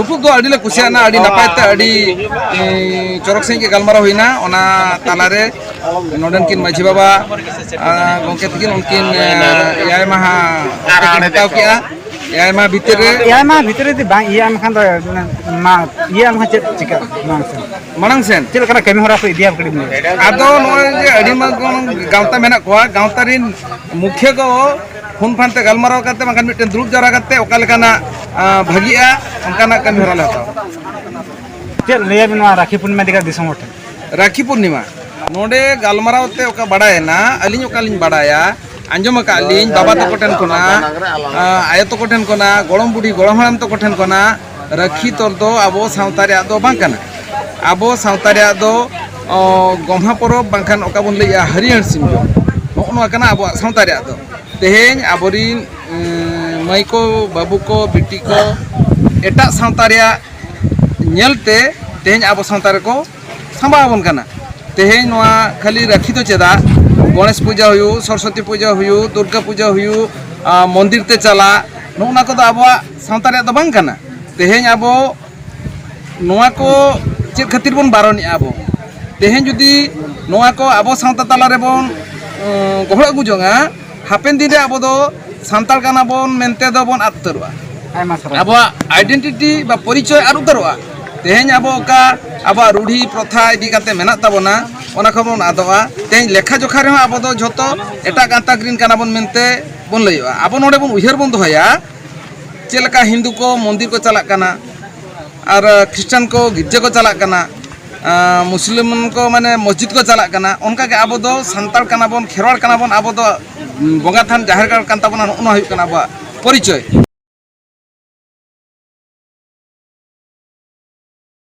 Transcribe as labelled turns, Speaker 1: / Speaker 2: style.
Speaker 1: दुपुक दो अड़ी ले कुसियाना अड़ी नपायते अड़ी चरक सही के गलमारा हुईना ओना तालारे नोडन किन माझी बाबा गोंके तकिन उनकिन याय महा हटाव किया याय महा भीतर
Speaker 2: दी बांग इया मखान दो मा इया महा चेक चिका
Speaker 1: मानंग सेन
Speaker 2: चेल करा कमी होरा को इदिया कड़ी में
Speaker 1: आदो नोय जे अड़ी मा गावता मेना कोआ गावता रिन मुख्य को फोन फानते गलमाराव करते मकान मिटन दुरुब जरा करते ओका लेकाना भागिया उनकाना कमी होरा ले हताव
Speaker 2: चेल लेया बिनवा राखी पूर्णिमा दिका दिसम होटे
Speaker 1: राखी पूर्णिमा नोडे गलमाराव ते ओका बडायना अलिन ओका लिन बडाया अंजम का लिन बाबा तको ठेन कोना आयो तको ठेन कोना गोड़म बुढ़ी गोड़म हाराम तको ठेन कोना राखी तोल दो आबो सावता रे दो बांग काना आबो सावता रे दो गम्हा परब बांखान ओका बन लैया हरिहर सिम जो नोकनो काना आबो सावता रे दो तेहेन आबोरिन माई को बाबू को बिटी को एटा सावता रे नेलते तेहेन आबो सावता रे को संभाबन काना तेहेन नोआ खाली राखी तो चेदा गणेश पूजा हुयु सरस्वती पूजा हुयु दुर्गा पूजा हुयु मंदिर ते चला नोना को अब सावता रे बांग काना तेहेन अब नोआ को चेक खातिर बन बारन अब तेहेन जुदी नोआ को अब सावता तला रे बन गहड़ अगु जोंगा हापेन दिन रे अब दो सान्ताल काना बन मेनते दो बन आत्तरवा अब आइडेंटिटी बा परिचय आर उतरवा तेहेन अब का अब रूढ़ी प्रथा इदी काते मेना ताबोना ओना खबन आदोआ तेहेन लेखा जोखा रे अब दो झोतो एटा गांता ग्रीन काना बन मेनते बन लइवा अब नोडे बन उहर बन दोहया चेलका हिंदू को मंदिर को चला काना और ख्रिस्टान को गिरजे को चला काना मुस्लिम को माने मस्जिद को चला काना उनका के अब दो संताल काना बन खेरवाड़ काना बन अब दो बंगा थान जाहिर कान ताबोना ओना हुई काना अब परिचय